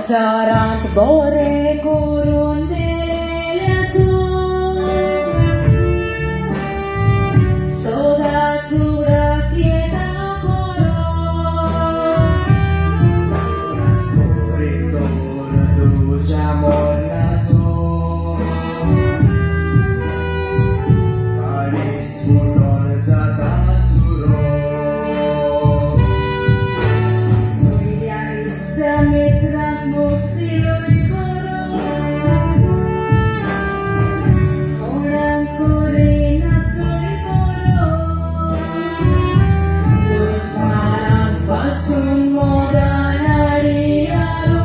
पावसाळ्यात गोरे करून नेल्याचो सोदाच उरास येता तुझ्या मोलाचो काळीस फुटोन जाता चुरो सोयल्या इश्ट मित्रांक मुक्तीलोय कोणाक करिना सोय दुस्मानाक पासून मोगान हाडियारो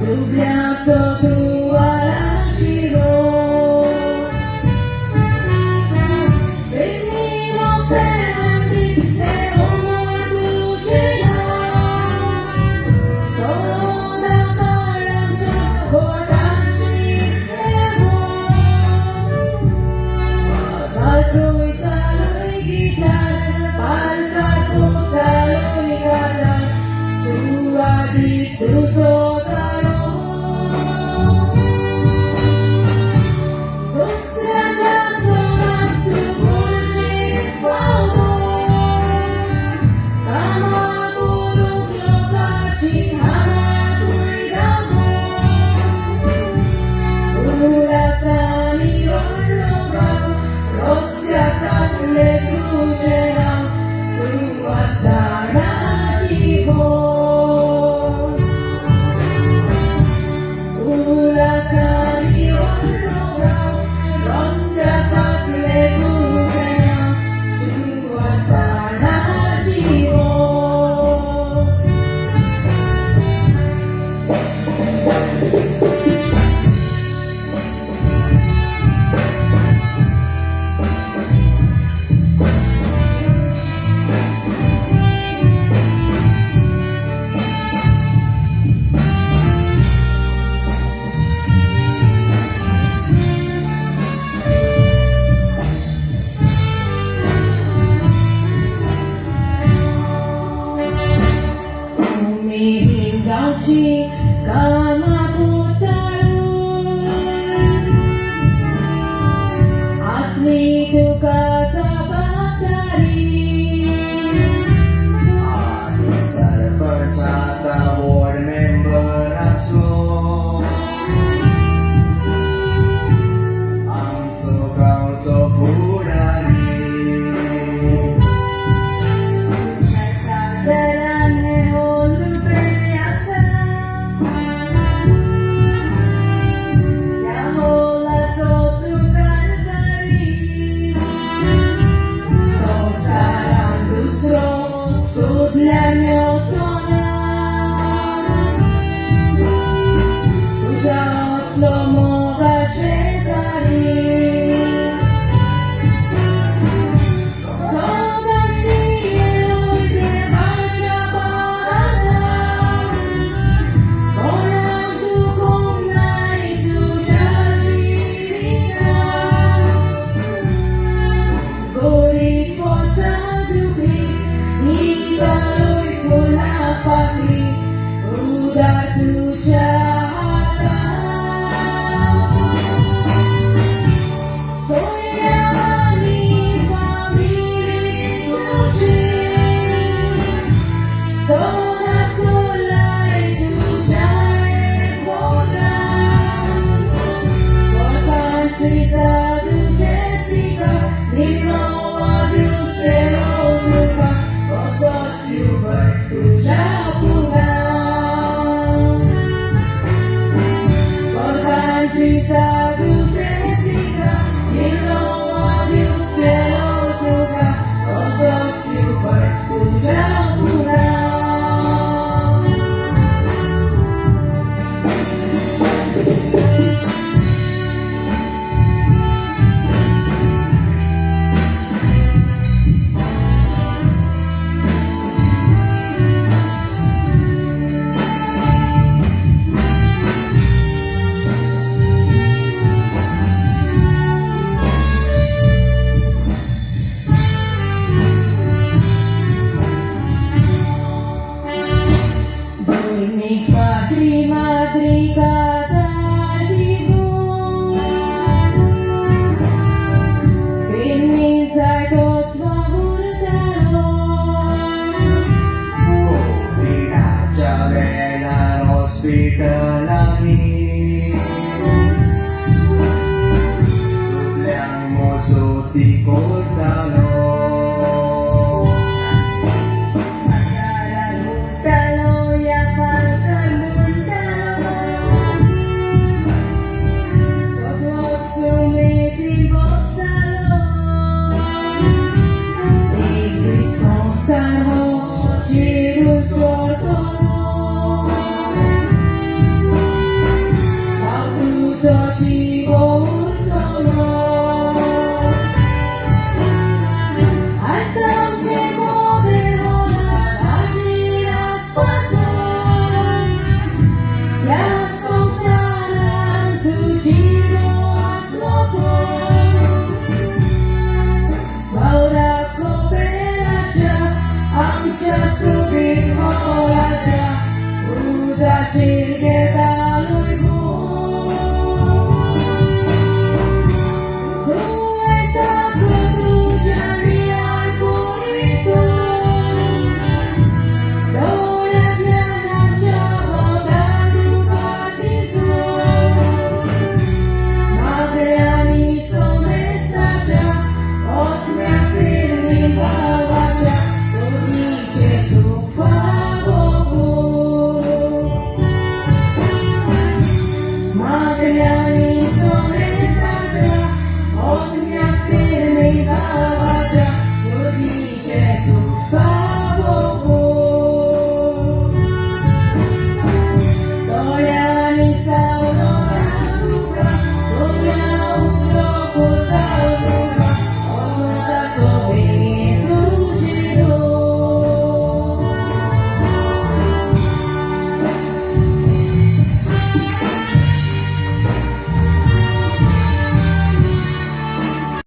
दुबल्याचो तुवाला शिरो Venimo felice amor tuझे toda काळाच्या घोटाची वाजतोय तालोय गिटार पालकात तालोय गाला सुवादीत तुझो ताळो दुसऱ्याच्या सोडात सुगुरचीत पावो कामा करूंक लोकाची हानातूय दामो उल्हासानी रडलो गांव रस्त्याकातले तुझे नांव तूं वासणाची गोड उल्हासानी रडलो गांव रस्त्याकातले तुझे नांव तूं वासणाची गोड उमेदीन गावची कामां उतारून आसली तुका जबाबदारी आनी सरपंचाचा वॉर्ड मेंबर आसलो आमचो गांवचो फुडारी सादराने होलुबेली आसा ह्या होलाचो तुकान करी संवसारान दुसरो सोदल्यार मेवचो ना तुज्या असलो मोगाचे जारी संवसारची येलोय देवाच्या पावलांत कोणाक दुखोवंक नाय तुज्या जिवितांत गोरीत पोचा दुखली ही तालोय फुलां पाकली उदार तुज्या हातांत सोयऱ्यांनी फामिली तुजी सोनाचो लाय तुज्या एकवटांत कोटांची तुझे सिका निमणो वादूस तेलो तुका कसोच युवट तुज्या पुगांत कोटांची